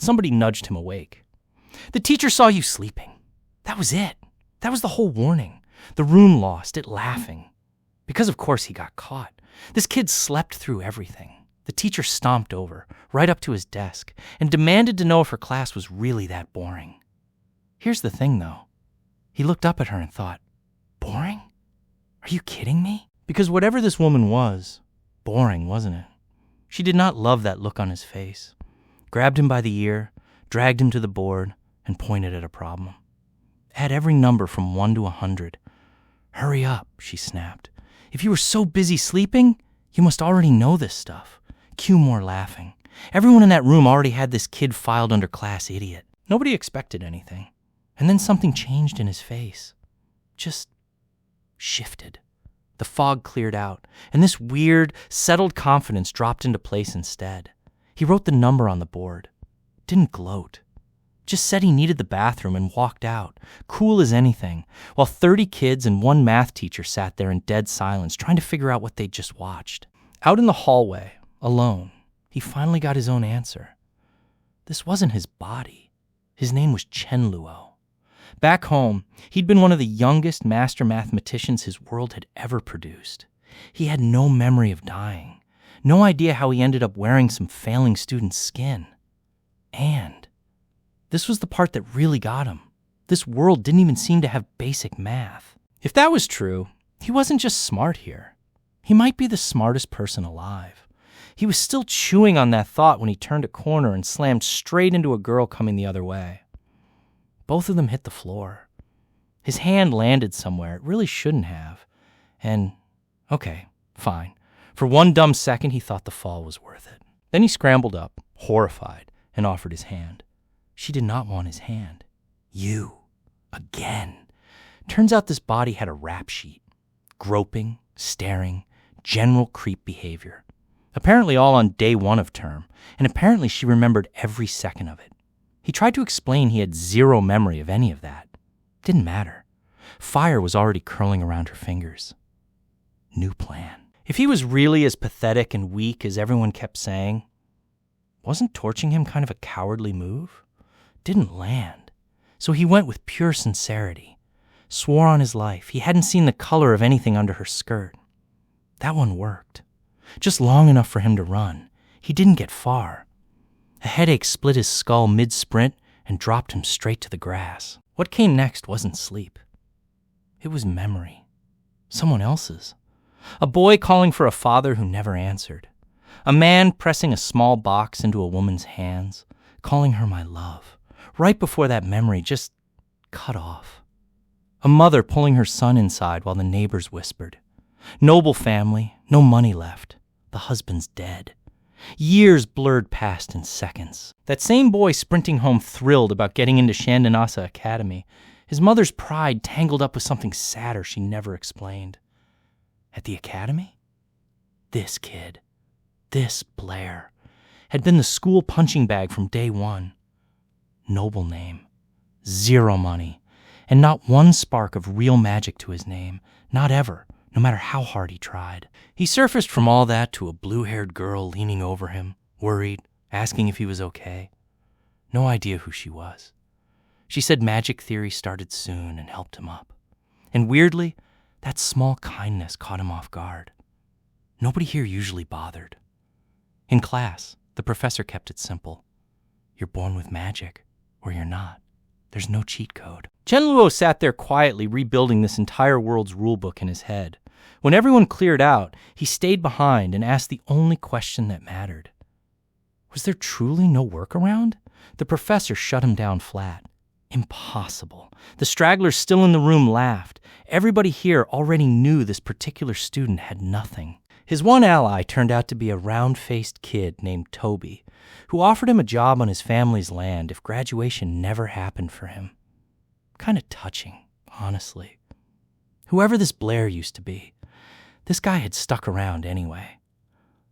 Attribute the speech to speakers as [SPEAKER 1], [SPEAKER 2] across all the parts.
[SPEAKER 1] Somebody nudged him awake. "The teacher saw you sleeping." That was it. That was the whole warning. The room lost it laughing. Because of course he got caught. This kid slept through everything. The teacher stomped over, right up to his desk, and demanded to know if her class was really that boring. Here's the thing, though. He looked up at her and thought, boring? Are you kidding me? Because whatever this woman was, boring, wasn't it? She did not love that look on his face. Grabbed him by the ear, dragged him to the board, and pointed at a problem. Add every number from 1 to 100. "Hurry up," she snapped. "If you were so busy sleeping, you must already know this stuff." Cue more laughing. Everyone in that room already had this kid filed under class idiot. Nobody expected anything. And then something changed in his face. Just shifted. The fog cleared out, and this weird, settled confidence dropped into place instead. He wrote the number on the board. Didn't gloat. Just said he needed the bathroom and walked out, cool as anything, while 30 kids and one math teacher sat there in dead silence trying to figure out what they'd just watched. Out in the hallway, alone, he finally got his own answer. This wasn't his body. His name was Chenluo. Back home, he'd been one of the youngest master mathematicians his world had ever produced. He had no memory of dying, no idea how he ended up wearing some failing student's skin. And this was the part that really got him. This world didn't even seem to have basic math. If that was true, he wasn't just smart here. He might be the smartest person alive. He was still chewing on that thought when he turned a corner and slammed straight into a girl coming the other way. Both of them hit the floor. His hand landed somewhere it really shouldn't have. And, okay, fine. For one dumb second, he thought the fall was worth it. Then he scrambled up, horrified, and offered his hand. She did not want his hand. You. Again. Turns out this body had a rap sheet. Groping, staring, general creep behavior. Apparently all on day 1 of term, and apparently she remembered every second of it. He tried to explain he had zero memory of any of that. Didn't matter. Fire was already curling around her fingers. New plan. If he was really as pathetic and weak as everyone kept saying, wasn't torching him kind of a cowardly move? Didn't land. So he went with pure sincerity. Swore on his life he hadn't seen the color of anything under her skirt. That one worked. Just long enough for him to run. He didn't get far. A headache split his skull mid-sprint and dropped him straight to the grass. What came next wasn't sleep. It was memory. Someone else's. A boy calling for a father who never answered. A man pressing a small box into a woman's hands, calling her my love, right before that memory just cut off. A mother pulling her son inside while the neighbors whispered. Noble family, no money left. The husband's dead. Years blurred past in seconds. That same boy sprinting home thrilled about getting into Shandanasa Academy, his mother's pride tangled up with something sadder she never explained. At the academy? This kid, this Blair, had been the school punching bag from day 1. Noble name, zero money, and not one spark of real magic to his name, not ever, no matter how hard he tried. He surfaced from all that to a blue-haired girl leaning over him, worried, asking if he was okay. No idea who she was. She said magic theory started soon and helped him up. And weirdly, that small kindness caught him off guard. Nobody here usually bothered. In class, the professor kept it simple. You're born with magic, or you're not. There's no cheat code. Chenluo sat there quietly rebuilding this entire world's rulebook in his head. When everyone cleared out, he stayed behind and asked the only question that mattered. Was there truly no workaround? The professor shut him down flat. Impossible. The stragglers still in the room laughed. Everybody here already knew this particular student had nothing. His one ally turned out to be a round-faced kid named Toby, who offered him a job on his family's land if graduation never happened for him. Kind of touching, honestly. Whoever this Blair used to be, this guy had stuck around anyway.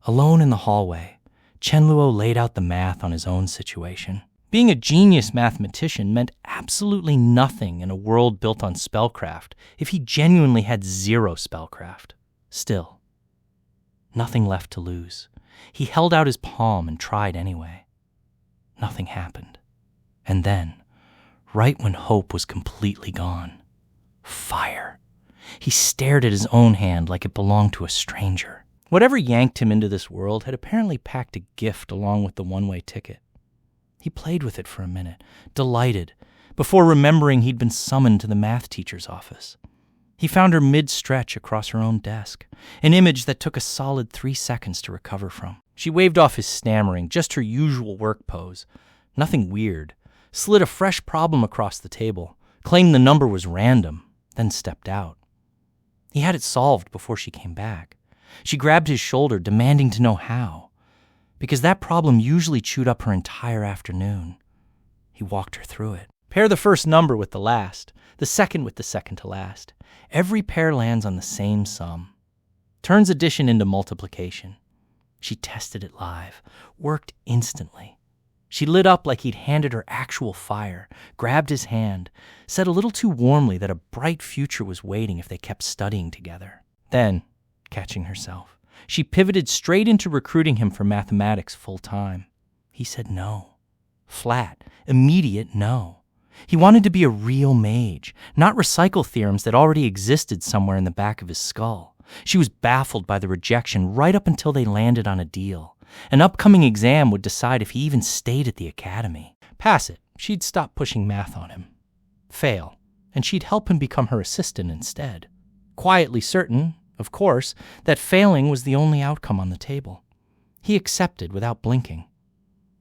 [SPEAKER 1] Alone in the hallway, Chenluo laid out the math on his own situation. Being a genius mathematician meant absolutely nothing in a world built on spellcraft if he genuinely had zero spellcraft. Still, nothing left to lose. He held out his palm and tried anyway. Nothing happened. And then, right when hope was completely gone, fire. He stared at his own hand like it belonged to a stranger. Whatever yanked him into this world had apparently packed a gift along with the one-way ticket. He played with it for a minute, delighted, before remembering he'd been summoned to the math teacher's office. He found her mid-stretch across her own desk, an image that took a solid 3 seconds to recover from. She waved off his stammering, just her usual work pose. Nothing weird. Slid a fresh problem across the table, claimed the number was random, then stepped out. He had it solved before she came back. She grabbed his shoulder, demanding to know how, because that problem usually chewed up her entire afternoon. He walked her through it. Pair the first number with the last, the second with the second to last. Every pair lands on the same sum. Turns addition into multiplication. She tested it live, worked instantly. She lit up like he'd handed her actual fire, grabbed his hand, said a little too warmly that a bright future was waiting if they kept studying together. Then, catching herself, she pivoted straight into recruiting him for mathematics full-time. He said no. Flat, immediate no. He wanted to be a real mage, not recycle theorems that already existed somewhere in the back of his skull. She was baffled by the rejection right up until they landed on a deal. An upcoming exam would decide if he even stayed at the academy. Pass it, she'd stop pushing math on him. Fail, and she'd help him become her assistant instead. Quietly certain, of course, that failing was the only outcome on the table. He accepted without blinking.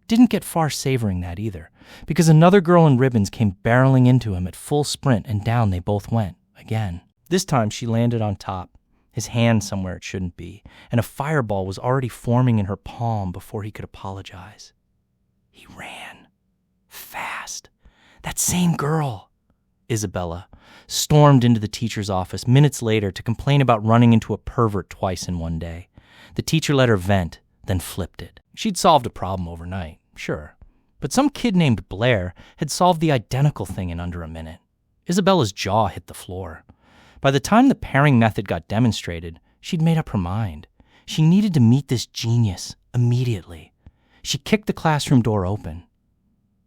[SPEAKER 1] Didn't get far savoring that either, because another girl in ribbons came barreling into him at full sprint, and down they both went, again. This time she landed on top, his hand somewhere it shouldn't be, and a fireball was already forming in her palm before he could apologize. He ran. Fast. That same girl. Isabella stormed into the teacher's office minutes later to complain about running into a pervert twice in one day. The teacher let her vent, then flipped it. She'd solved a problem overnight, sure, but some kid named Blair had solved the identical thing in under a minute. Isabella's jaw hit the floor. By the time the pairing method got demonstrated, she'd made up her mind. She needed to meet this genius immediately. She kicked the classroom door open.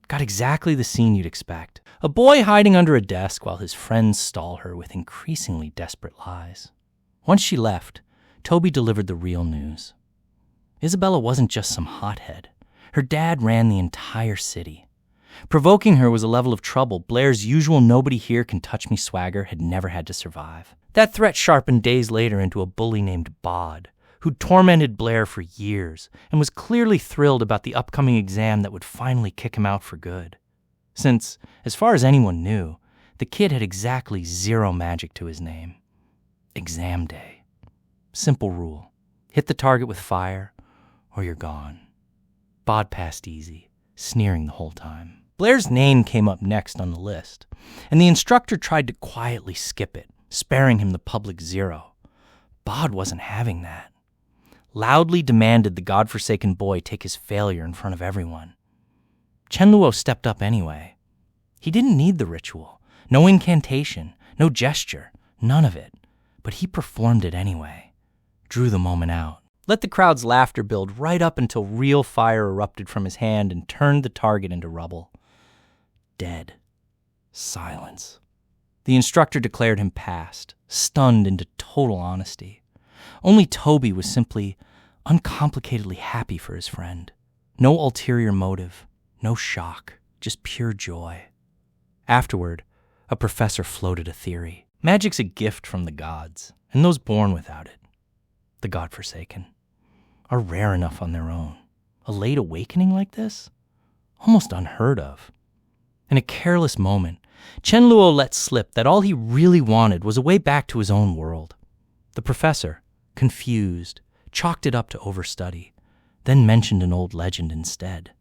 [SPEAKER 1] Got exactly the scene you'd expect. A boy hiding under a desk while his friends stall her with increasingly desperate lies. Once she left, Toby delivered the real news. Isabella wasn't just some hothead. Her dad ran the entire city. Provoking her was a level of trouble Blair's usual nobody-here-can-touch-me swagger had never had to survive. That threat sharpened days later into a bully named Bod, who'd tormented Blair for years and was clearly thrilled about the upcoming exam that would finally kick him out for good. Since, as far as anyone knew, the kid had exactly 0 magic to his name. Exam day. Simple rule. Hit the target with fire, or you're gone. Bod passed easy, sneering the whole time. Blair's name came up next on the list, and the instructor tried to quietly skip it, sparing him the public 0. Bod wasn't having that. Loudly demanded the godforsaken boy take his failure in front of everyone. Chenluo stepped up anyway. He didn't need the ritual, no incantation, no gesture, none of it, but he performed it anyway. Drew the moment out. Let the crowd's laughter build right up until real fire erupted from his hand and turned the target into rubble. Dead. Silence. The instructor declared him passed, stunned into total honesty. Only Toby was simply uncomplicatedly happy for his friend. No ulterior motive, no shock, just pure joy. Afterward, a professor floated a theory. Magic's a gift from the gods, and those born without it, the godforsaken, are rare enough on their own. A late awakening like this? Almost unheard of. In a careless moment, Chenluo let slip that all he really wanted was a way back to his own world. The professor, confused, chalked it up to overstudy, then mentioned an old legend instead.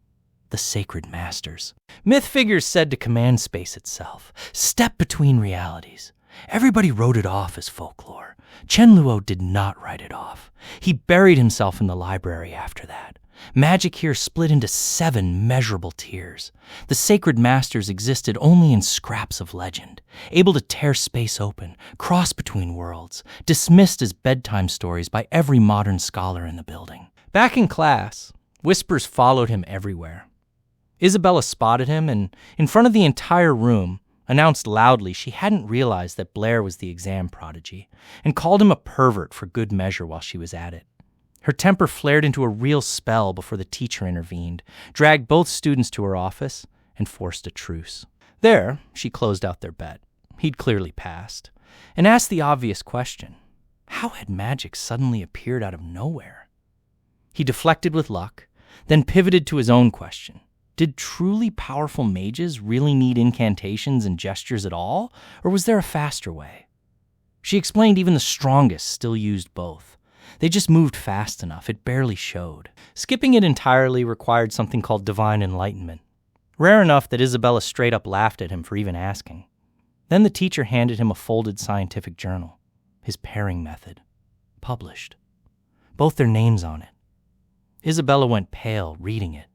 [SPEAKER 1] The sacred masters. Myth figures said to command space itself, step between realities. Everybody wrote it off as folklore. Chenluo did not write it off. He buried himself in the library after that. Magic here split into 7 measurable tiers. The sacred masters existed only in scraps of legend, able to tear space open, cross between worlds, dismissed as bedtime stories by every modern scholar in the building. Back in class, whispers followed him everywhere. Isabella spotted him and, in front of the entire room, announced loudly she hadn't realized that Blair was the exam prodigy, and called him a pervert for good measure while she was at it. Her temper flared into a real spell before the teacher intervened, dragged both students to her office, and forced a truce. There, she closed out their bet. He'd clearly passed, and asked the obvious question. How had magic suddenly appeared out of nowhere? He deflected with luck, then pivoted to his own question. Did truly powerful mages really need incantations and gestures at all, or was there a faster way? She explained even the strongest still used both. They just moved fast enough, it barely showed. Skipping it entirely required something called divine enlightenment. Rare enough that Isabella straight up laughed at him for even asking. Then the teacher handed him a folded scientific journal, his pairing method, published. Both their names on it. Isabella went pale reading it.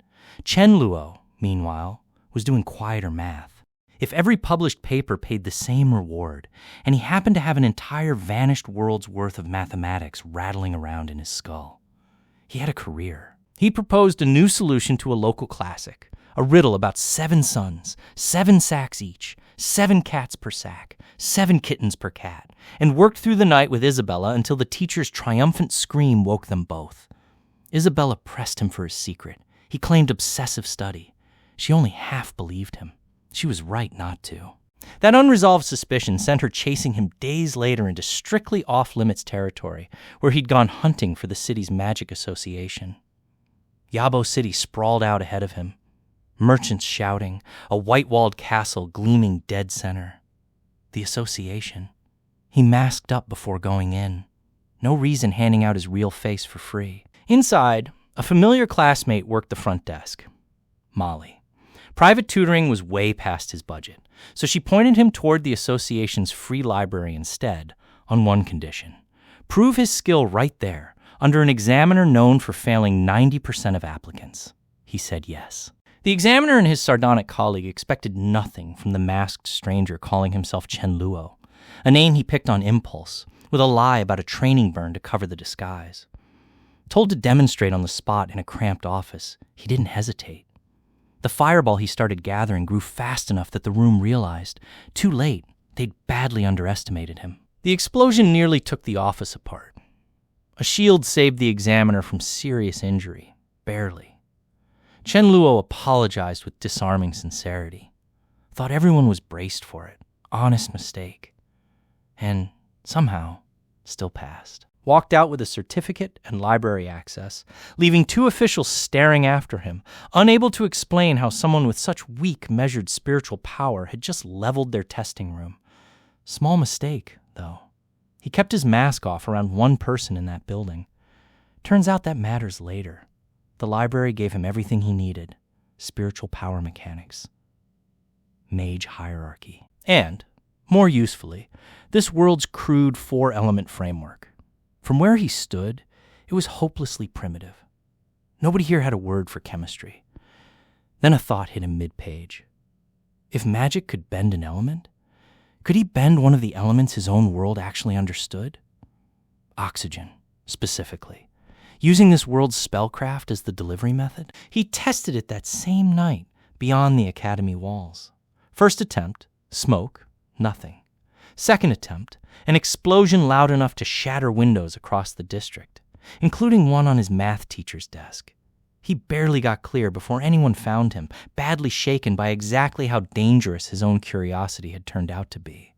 [SPEAKER 1] Chen Luo, meanwhile, was doing quieter math. If every published paper paid the same reward, and he happened to have an entire vanished world's worth of mathematics rattling around in his skull, he had a career. He proposed a new solution to a local classic, a riddle about 7 suns, 7 sacks each, 7 cats per sack, 7 kittens per cat, and worked through the night with Isabella until the teacher's triumphant scream woke them both. Isabella pressed him for his secret. He claimed obsessive study. She only half believed him. She was right not to. That unresolved suspicion sent her chasing him days later into strictly off-limits territory, where he'd gone hunting for the city's magic association. Yabo City sprawled out ahead of him. Merchants shouting, a white-walled castle gleaming dead center. The association. He masked up before going in. No reason handing out his real face for free. Inside, a familiar classmate worked the front desk. Molly. Private tutoring was way past his budget, so she pointed him toward the association's free library instead, on one condition. Prove his skill right there, under an examiner known for failing 90% of applicants. He said yes. The examiner and his sardonic colleague expected nothing from the masked stranger calling himself Chen Luo, a name he picked on impulse, with a lie about a training burn to cover the disguise. Told to demonstrate on the spot in a cramped office, he didn't hesitate. The fireball he started gathering grew fast enough that the room realized, too late, they'd badly underestimated him. The explosion nearly took the office apart. A shield saved the examiner from serious injury, barely. Chen Luo apologized with disarming sincerity. Thought everyone was braced for it. Honest mistake. And, somehow, still passed. Walked out with a certificate and library access, leaving 2 officials staring after him, unable to explain how someone with such weak, measured spiritual power had just leveled their testing room. Small mistake, though. He kept his mask off around one person in that building. Turns out that matters later. The library gave him everything he needed. Spiritual power mechanics. Mage hierarchy. And, more usefully, this world's crude 4-element framework. From where he stood, it was hopelessly primitive. Nobody here had a word for chemistry. Then a thought hit him mid-page. If magic could bend an element, could he bend one of the elements his own world actually understood? Oxygen, specifically. Using this world's spellcraft as the delivery method, he tested it that same night beyond the academy walls. First attempt, smoke, nothing. Second attempt, an explosion loud enough to shatter windows across the district, including one on his math teacher's desk. He barely got clear before anyone found him, badly shaken by exactly how dangerous his own curiosity had turned out to be.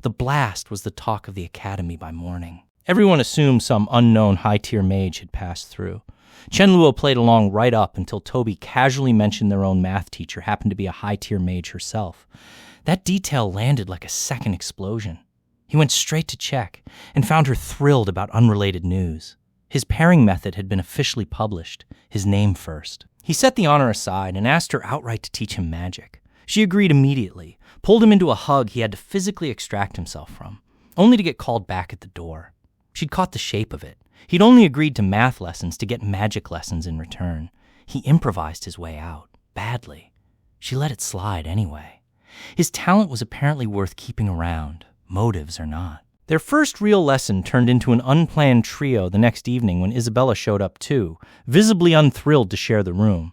[SPEAKER 1] The blast was the talk of the academy by morning. Everyone assumed some unknown high-tier mage had passed through. Chen Luo played along right up until Toby casually mentioned their own math teacher happened to be a high-tier mage herself. That detail landed like a second explosion. He went straight to check and found her thrilled about unrelated news. His pairing method had been officially published, his name first. He set the honor aside and asked her outright to teach him magic. She agreed immediately, pulled him into a hug he had to physically extract himself from, only to get called back at the door. She'd caught the shape of it. He'd only agreed to math lessons to get magic lessons in return. He improvised his way out, badly. She let it slide anyway. His talent was apparently worth keeping around, motives or not. Their first real lesson turned into an unplanned trio the next evening when Isabella showed up too, visibly unthrilled to share the room.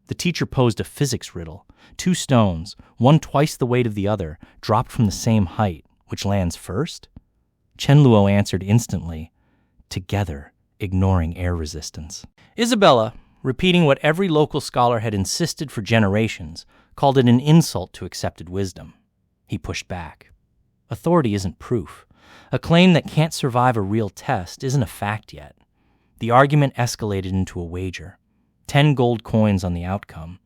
[SPEAKER 1] The teacher posed a physics riddle. 2 stones, one twice the weight of the other, dropped from the same height. Which lands first? Chenluo answered instantly, together, ignoring air resistance. Isabella, repeating what every local scholar had insisted for generations, called it an insult to accepted wisdom. He pushed back. Authority isn't proof. A claim that can't survive a real test isn't a fact yet. The argument escalated into a wager. 10 gold coins on the outcome.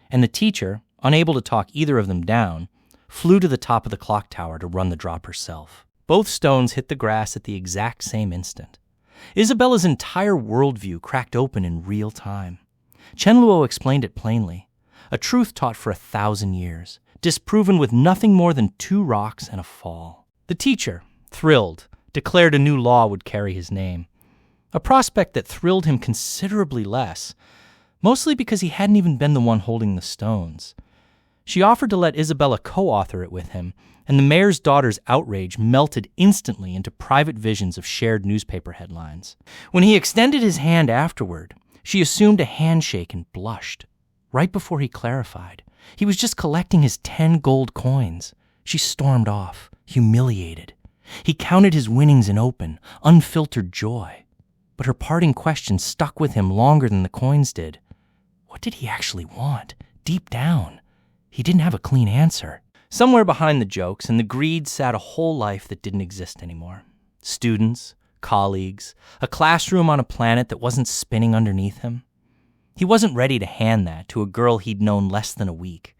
[SPEAKER 1] And the teacher, unable to talk either of them down, flew to the top of the clock tower to run the drop herself. Both stones hit the grass at the exact same instant. Isabella's entire worldview cracked open in real time. Chenluo explained it plainly. A truth taught for 1,000 years, disproven with nothing more than 2 rocks and a fall. The teacher, thrilled, declared a new law would carry his name. A prospect that thrilled him considerably less, mostly because he hadn't even been the one holding the stones. She offered to let Isabella co-author it with him, and the mayor's daughter's outrage melted instantly into private visions of shared newspaper headlines. When he extended his hand afterward, she assumed a handshake and blushed. Right before he clarified, he was just collecting his 10 gold coins. She stormed off, humiliated. He counted his winnings in open, unfiltered joy. But her parting question stuck with him longer than the coins did. What did he actually want, deep down? He didn't have a clean answer. Somewhere behind the jokes and the greed sat a whole life that didn't exist anymore. Students, colleagues, a classroom on a planet that wasn't spinning underneath him. He wasn't ready to hand that to a girl he'd known less than a week.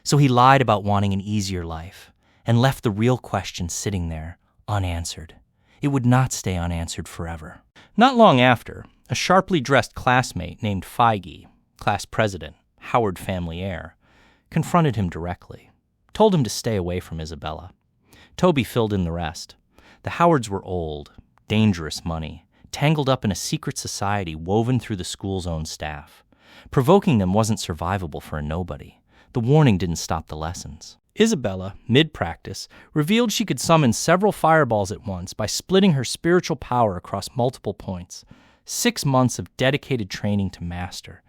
[SPEAKER 1] So he lied about wanting an easier life and left the real question sitting there, unanswered. It would not stay unanswered forever. Not long after, a sharply dressed classmate named Feige, class president, Howard family heir, confronted him directly, told him to stay away from Isabella. Toby filled in the rest. The Howards were old, dangerous money, tangled up in a secret society woven through the school's own staff. Provoking them wasn't survivable for a nobody. The warning didn't stop the lessons. Isabella, mid-practice, revealed she could summon several fireballs at once by splitting her spiritual power across multiple points. 6 months of dedicated training to master.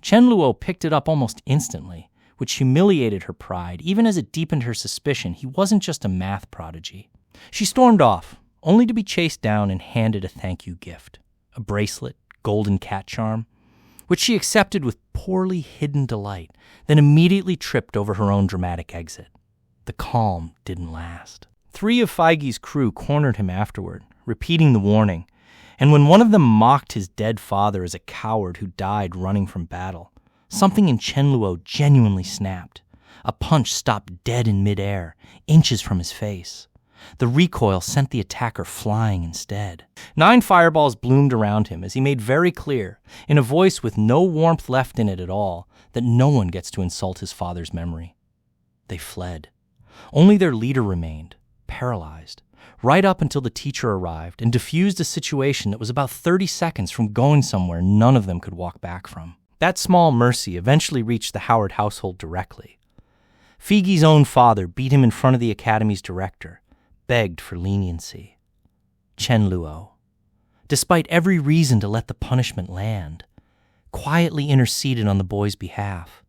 [SPEAKER 1] Chenluo picked it up almost instantly, which humiliated her pride, even as it deepened her suspicion he wasn't just a math prodigy. She stormed off, only to be chased down and handed a thank-you gift. A bracelet, golden cat charm, which she accepted with poorly hidden delight, then immediately tripped over her own dramatic exit. The calm didn't last. 3 of Feige's crew cornered him afterward, repeating the warning, and when one of them mocked his dead father as a coward who died running from battle, something in Chenluo genuinely snapped. A punch stopped dead in midair, inches from his face. The recoil sent the attacker flying instead. 9 fireballs bloomed around him as he made very clear, in a voice with no warmth left in it at all, that no one gets to insult his father's memory. They fled. Only their leader remained, paralyzed, right up until the teacher arrived and diffused a situation that was about 30 seconds from going somewhere none of them could walk back from. That small mercy eventually reached the Howard household directly. Feige's own father beat him in front of the academy's director, begged for leniency. Chenluo, despite every reason to let the punishment land, quietly interceded on the boy's behalf.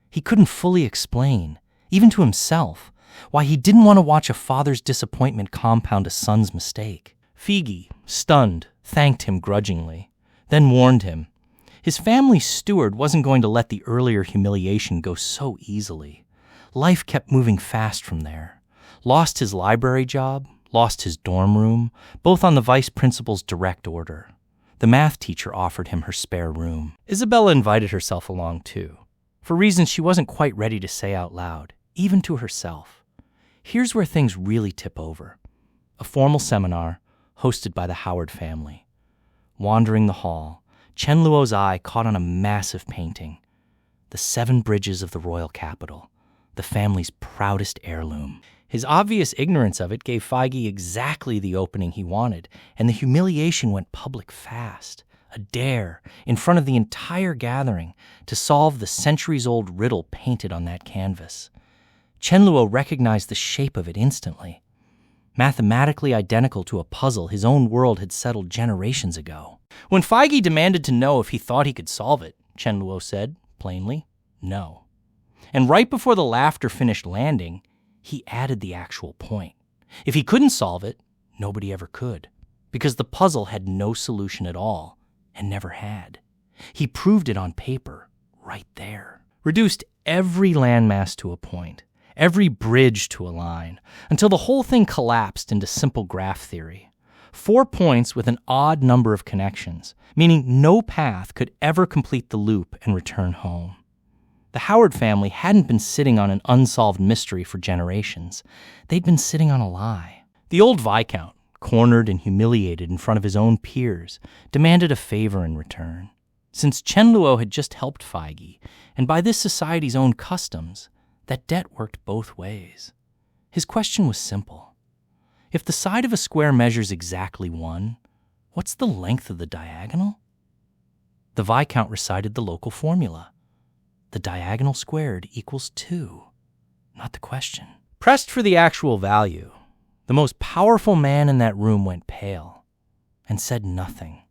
[SPEAKER 1] He couldn't fully explain, even to himself, why he didn't want to watch a father's disappointment compound a son's mistake. Feige, stunned, thanked him grudgingly, then warned him. His family's steward wasn't going to let the earlier humiliation go so easily. Life kept moving fast from there. Lost his library job, lost his dorm room, both on the vice principal's direct order. The math teacher offered him her spare room. Isabella invited herself along too, for reasons she wasn't quite ready to say out loud, even to herself. Here's where things really tip over. A formal seminar hosted by the Howard family. Wandering the hall, Chenluo's eye caught on a massive painting. The 7 bridges of the royal capital, the family's proudest heirloom. His obvious ignorance of it gave Feige exactly the opening he wanted, and the humiliation went public fast. A dare, in front of the entire gathering, to solve the centuries-old riddle painted on that canvas. Chenluo recognized the shape of it instantly. Mathematically identical to a puzzle his own world had settled generations ago. When Feige demanded to know if he thought he could solve it, Chenluo said, plainly, No. And right before the laughter finished landing, he added the actual point. If he couldn't solve it, nobody ever could, because the puzzle had no solution at all, and never had. He proved it on paper, right there. Reduced every landmass to a point, every bridge to a line, until the whole thing collapsed into simple graph theory. 4 points with an odd number of connections, meaning no path could ever complete the loop and return home. The Howard family hadn't been sitting on an unsolved mystery for generations. They'd been sitting on a lie. The old Viscount, cornered and humiliated in front of his own peers, demanded a favor in return. Since Chen Luo had just helped Feige, and by this society's own customs, that debt worked both ways. His question was simple. If the side of a square measures exactly 1, what's the length of the diagonal? The Viscount recited the local formula. The diagonal squared equals 2. Not the question. Pressed for the actual value, the most powerful man in that room went pale and said nothing.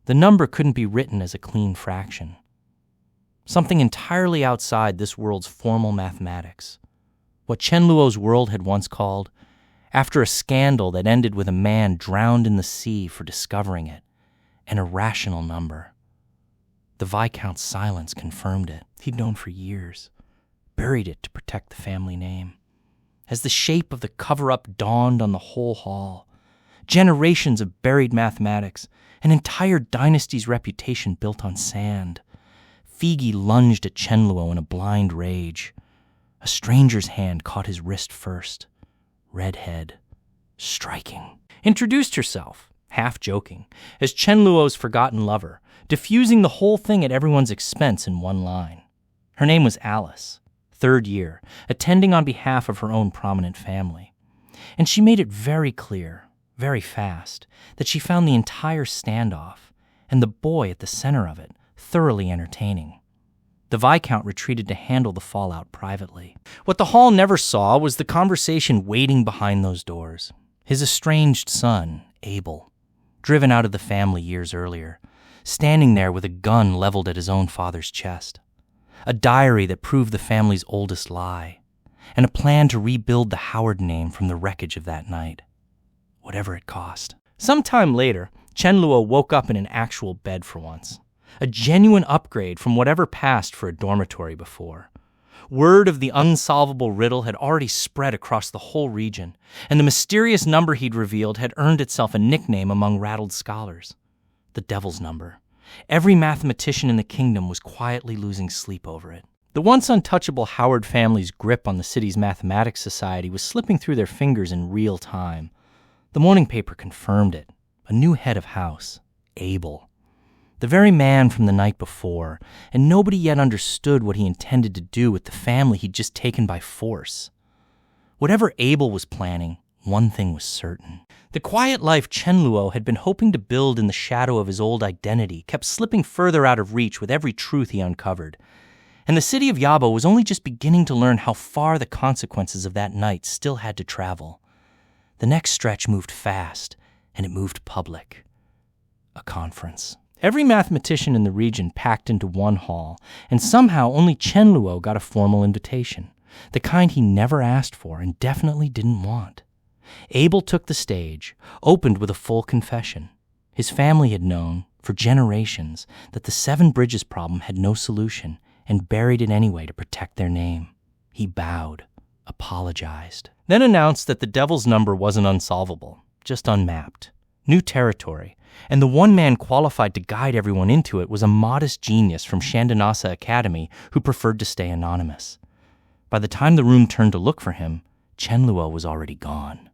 [SPEAKER 1] The number couldn't be written as a clean fraction. Something entirely outside this world's formal mathematics. What Chen Luo's world had once called, after a scandal that ended with a man drowned in the sea for discovering it, an irrational number. The Viscount's silence confirmed it. He'd known for years, buried it to protect the family name. As the shape of the cover-up dawned on the whole hall, generations of buried mathematics, an entire dynasty's reputation built on sand, Feige lunged at Chen Luo in a blind rage. A stranger's hand caught his wrist first. Redhead, striking. Introduced herself, half joking, as Chen Luo's forgotten lover, diffusing the whole thing at everyone's expense in one line. Her name was Alice, 3rd year, attending on behalf of her own prominent family. And she made it very clear, very fast, that she found the entire standoff, and the boy at the center of it, thoroughly entertaining. The Viscount retreated to handle the fallout privately. What the hall never saw was the conversation waiting behind those doors. His estranged son, Abel, driven out of the family years earlier, standing there with a gun leveled at his own father's chest. A diary that proved the family's oldest lie, and a plan to rebuild the Howard name from the wreckage of that night, whatever it cost. Some time later, Chen Luo woke up in an actual bed for once. A genuine upgrade from whatever passed for a dormitory before. Word of the unsolvable riddle had already spread across the whole region, and the mysterious number he'd revealed had earned itself a nickname among rattled scholars. The Devil's Number. Every mathematician in the kingdom was quietly losing sleep over it. The once untouchable Howard family's grip on the city's mathematics society was slipping through their fingers in real time. The morning paper confirmed it. A new head of house, Abel. The very man from the night before, and nobody yet understood what he intended to do with the family he'd just taken by force. Whatever Abel was planning, one thing was certain. The quiet life Chen Luo had been hoping to build in the shadow of his old identity kept slipping further out of reach with every truth he uncovered. And the city of Yabo was only just beginning to learn how far the consequences of that night still had to travel. The next stretch moved fast, and it moved public. A conference. Every mathematician in the region packed into one hall, and somehow only Chen Luo got a formal invitation, the kind he never asked for and definitely didn't want. Abel took the stage, opened with a full confession. His family had known, for generations, that the 7 Bridges problem had no solution, and buried it anyway to protect their name. He bowed, apologized, then announced that the Devil's Number wasn't unsolvable, just unmapped. New territory, and the one man qualified to guide everyone into it was a modest genius from Shandanasa Academy who preferred to stay anonymous. By the time the room turned to look for him, Chen Luo was already gone.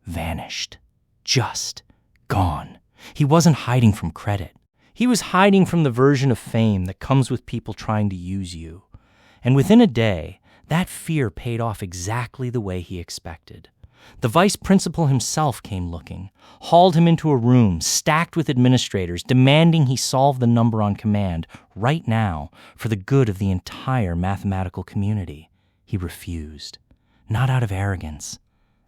[SPEAKER 1] Vanished. Just gone. He wasn't hiding from credit. He was hiding from the version of fame that comes with people trying to use you. And within a day, that fear paid off exactly the way he expected. The vice principal himself came looking, hauled him into a room stacked with administrators, demanding he solve the number on command right now for the good of the entire mathematical community. He refused, not out of arrogance,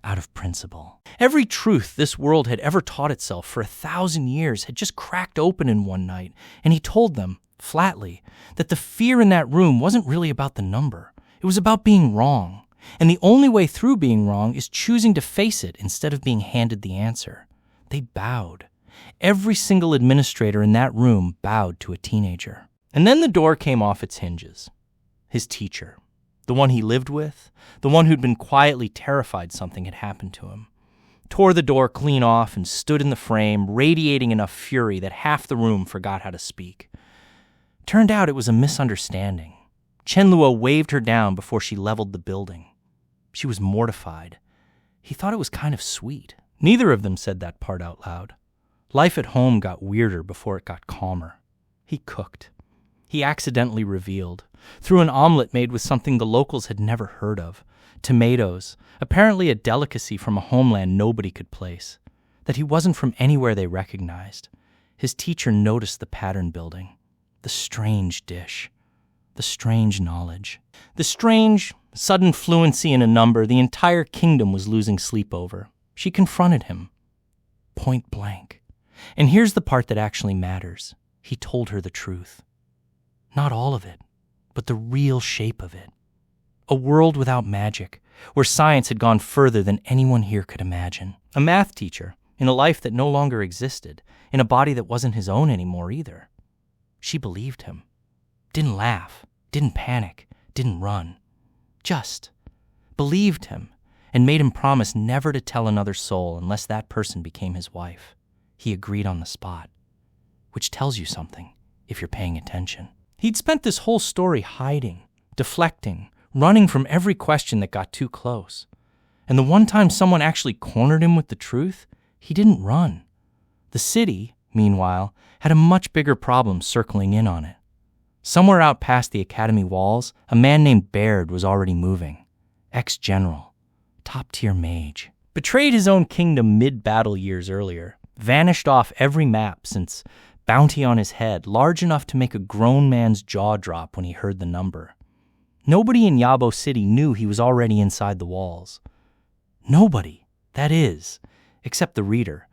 [SPEAKER 1] out of principle. Every truth this world had ever taught itself for 1,000 years had just cracked open in one night, and he told them, flatly, that the fear in that room wasn't really about the number. It was about being wrong. And the only way through being wrong is choosing to face it instead of being handed the answer. They bowed. Every single administrator in that room bowed to a teenager. And then the door came off its hinges. His teacher, the one he lived with, the one who'd been quietly terrified something had happened to him, tore the door clean off and stood in the frame, radiating enough fury that half the room forgot how to speak. Turned out it was a misunderstanding. Chenluo waved her down before she leveled the building. She was mortified. He thought it was kind of sweet. Neither of them said that part out loud. Life at home got weirder before it got calmer. He cooked. He accidentally revealed, through an omelet made with something the locals had never heard of, tomatoes, apparently a delicacy from a homeland nobody could place, that he wasn't from anywhere they recognized. His teacher noticed the pattern building, the strange dish, the strange knowledge, the strange, sudden fluency in a number the entire kingdom was losing sleep over. She confronted him, point blank. And here's the part that actually matters. He told her the truth. Not all of it, but the real shape of it. A world without magic, where science had gone further than anyone here could imagine. A math teacher, in a life that no longer existed, in a body that wasn't his own anymore either. She believed him. Didn't laugh, didn't panic, didn't run. Just believed him and made him promise never to tell another soul unless that person became his wife. He agreed on the spot, which tells you something if you're paying attention. He'd spent this whole story hiding, deflecting, running from every question that got too close. And the one time someone actually cornered him with the truth, he didn't run. The city, meanwhile, had a much bigger problem circling in on it. Somewhere out past the academy walls, a man named Baird was already moving. Ex-general, top-tier mage. Betrayed his own kingdom mid-battle years earlier. Vanished off every map since bounty on his head, large enough to make a grown man's jaw drop when he heard the number. Nobody in Yabo City knew he was already inside the walls. Nobody, that is, except the reader.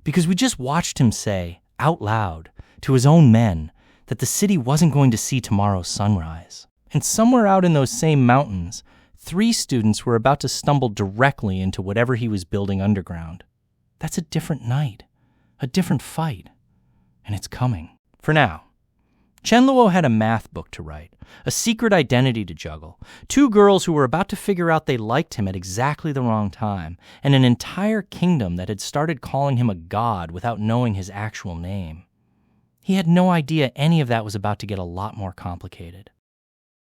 [SPEAKER 1] Because we just watched him say, out loud, to his own men, that the city wasn't going to see tomorrow's sunrise. And somewhere out in those same mountains, 3 students were about to stumble directly into whatever he was building underground. That's a different night, a different fight, and it's coming. For now, Chenluo had a math book to write, a secret identity to juggle, 2 girls who were about to figure out they liked him at exactly the wrong time, and an entire kingdom that had started calling him a god without knowing his actual name. He had no idea any of that was about to get a lot more complicated.